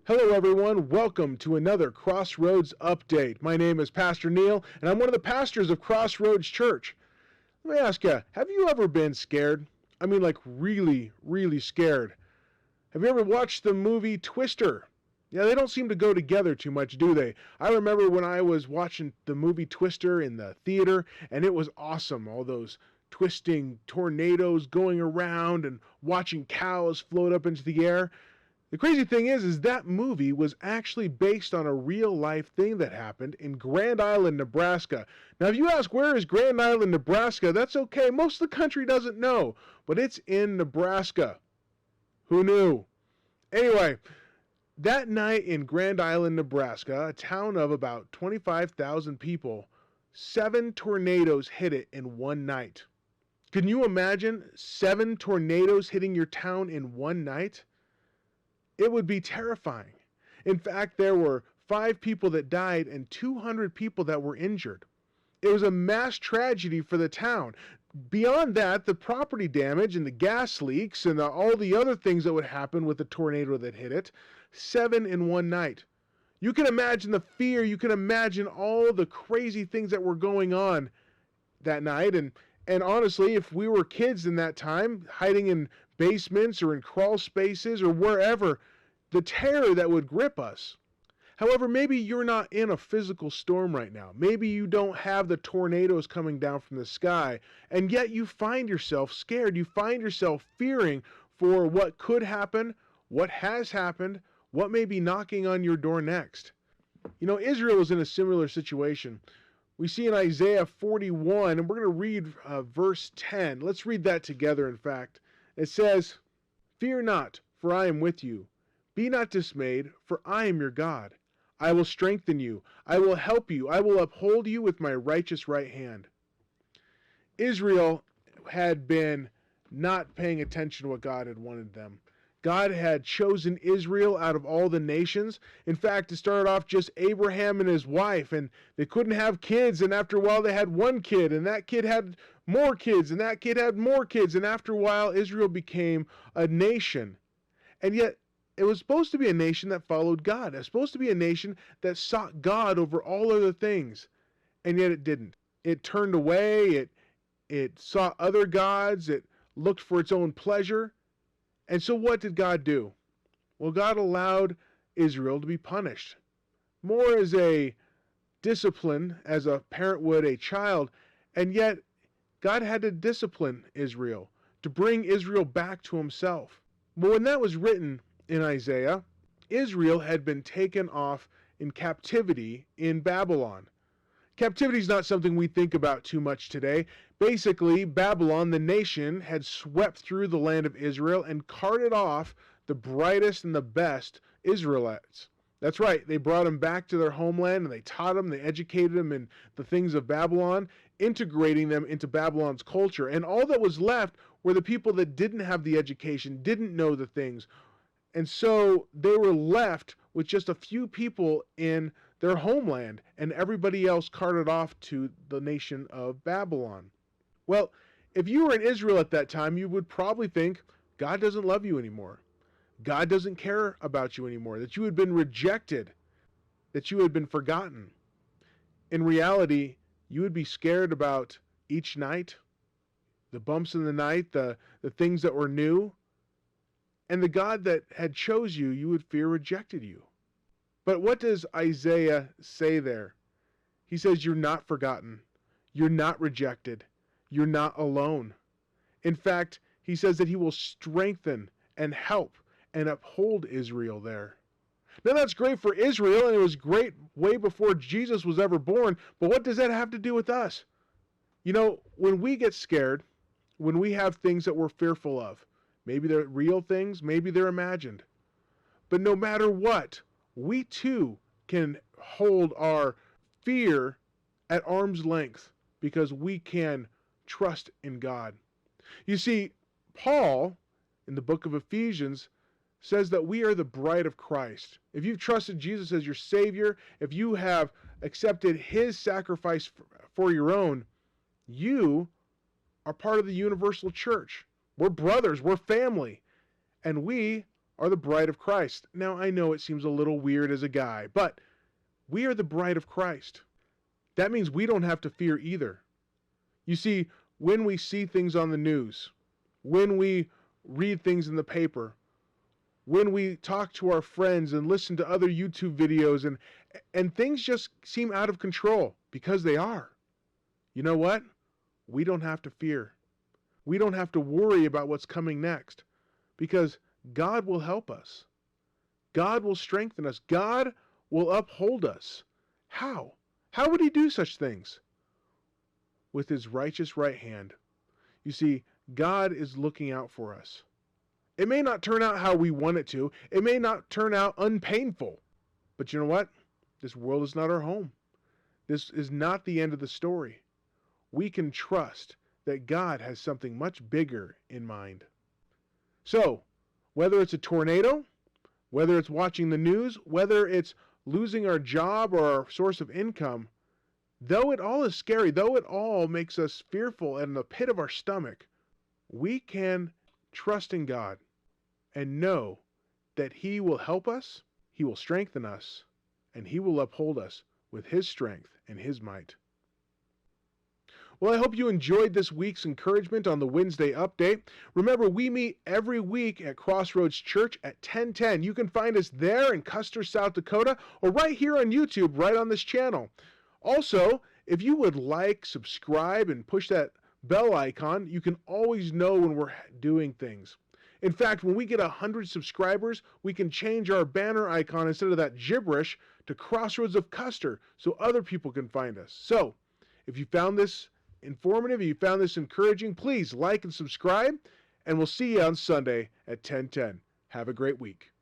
Hello everyone, welcome to another Crossroads update. My name is Pastor Neil, and I'm one of the pastors of Crossroads Church. Let me ask you, have you ever been scared? I mean like really scared. Have you ever watched the movie Twister? Yeah, they don't seem to go together too much, do they? I remember when I was watching the movie Twister in the theater, and it was awesome. All those twisting tornadoes going around and watching cows float up into the air. The crazy thing is that movie was actually based on a real life thing that happened in Grand Island, Nebraska. Now, if you ask where is Grand Island, Nebraska, that's okay. Most of the country doesn't know, but it's in Nebraska. Who knew? Anyway, that night in Grand Island, Nebraska, a town of about 25,000 people, 7 tornadoes hit it in one night. Can you imagine 7 tornadoes hitting your town in one night? It would be terrifying. In fact, there were 5 people that died and 200 people that were injured. It was a mass tragedy for the town. Beyond that, the property damage and the gas leaks and all the other things that would happen with the tornado that hit it, 7 in one night. You can imagine the fear, you can imagine all the crazy things that were going on that night. And honestly, if we were kids in that time, hiding in basements or in crawl spaces or wherever, the terror that would grip us. However, maybe you're not in a physical storm right now. Maybe you don't have the tornadoes coming down from the sky, and yet you find yourself scared. You find yourself fearing for what could happen, what has happened, what may be knocking on your door next. You know, Israel is in a similar situation. We see in Isaiah 41, and we're going to read verse 10. Let's read that together, in fact. It says, "Fear not, for I am with you. Be not dismayed, for I am your God. I will strengthen you. I will help you. I will uphold you with my righteous right hand." Israel had been not paying attention to what God had wanted them. God had chosen Israel out of all the nations. In fact, it started off just Abraham and his wife, and they couldn't have kids, and after a while they had one kid, and that kid had more kids, and that kid had more kids, and after a while Israel became a nation. And yet, it was supposed to be a nation that followed God. It was supposed to be a nation that sought God over all other things, and yet it didn't. It turned away, it sought other gods, it looked for its own pleasure. And so what did God do? Well, God allowed Israel to be punished. More as a discipline, as a parent would a child, and yet God had to discipline Israel to bring Israel back to himself. But when that was written in Isaiah, Israel had been taken off in captivity in Babylon. Captivity is not something we think about too much today. Basically, Babylon, the nation, had swept through the land of Israel and carted off the brightest and the best Israelites. That's right, they brought them back to their homeland and they taught them, they educated them in the things of Babylon, integrating them into Babylon's culture. And all that was left were the people that didn't have the education, didn't know the things. And so they were left with just a few people in their homeland, and everybody else carted off to the nation of Babylon. Well, if you were in Israel at that time, you would probably think God doesn't love you anymore. God doesn't care about you anymore, that you had been rejected, that you had been forgotten. In reality, you would be scared about each night, the bumps in the night, the things that were new, and the God that had chose you, you would fear rejected you. But what does Isaiah say there? He says, you're not forgotten. You're not rejected. You're not alone. In fact, he says that he will strengthen and help and uphold Israel there. Now that's great for Israel, and it was great way before Jesus was ever born, but what does that have to do with us? You know, when we get scared, when we have things that we're fearful of, maybe they're real things, maybe they're imagined, but no matter what, we too can hold our fear at arm's length because we can trust in God. You see, Paul, in the book of Ephesians, says that we are the bride of Christ. If you've trusted Jesus as your Savior, if you have accepted His sacrifice for your own, you are part of the universal church. We're brothers, we're family, and we are the bride of Christ. Now, I know it seems a little weird as a guy, but we are the bride of Christ. That means we don't have to fear either. You see, when we see things on the news, when we read things in the paper, when we talk to our friends and listen to other YouTube videos and things just seem out of control, because they are. You know what? We don't have to fear. We don't have to worry about what's coming next, because God will help us. God will strengthen us. God will uphold us. How? How would he do such things? With his righteous right hand. You see, God is looking out for us. It may not turn out how we want it to. It may not turn out unpainful. But you know what? This world is not our home. This is not the end of the story. We can trust that God has something much bigger in mind. So, whether it's a tornado, whether it's watching the news, whether it's losing our job or our source of income, though it all is scary, though it all makes us fearful and in the pit of our stomach, we can trust in God and know that he will help us, he will strengthen us, and he will uphold us with his strength and his might. Well, I hope you enjoyed this week's encouragement on the Wednesday update. Remember, we meet every week at Crossroads Church at 10:10. You can find us there in Custer, South Dakota, or right here on YouTube, right on this channel. Also, if you would like, subscribe, and push that bell icon, you can always know when we're doing things. In fact, when we get 100 subscribers, we can change our banner icon instead of that gibberish to Crossroads of Custer so other people can find us. So, if you found this informative, if you found this encouraging, please like and subscribe, and we'll see you on Sunday at 10:10. Have a great week.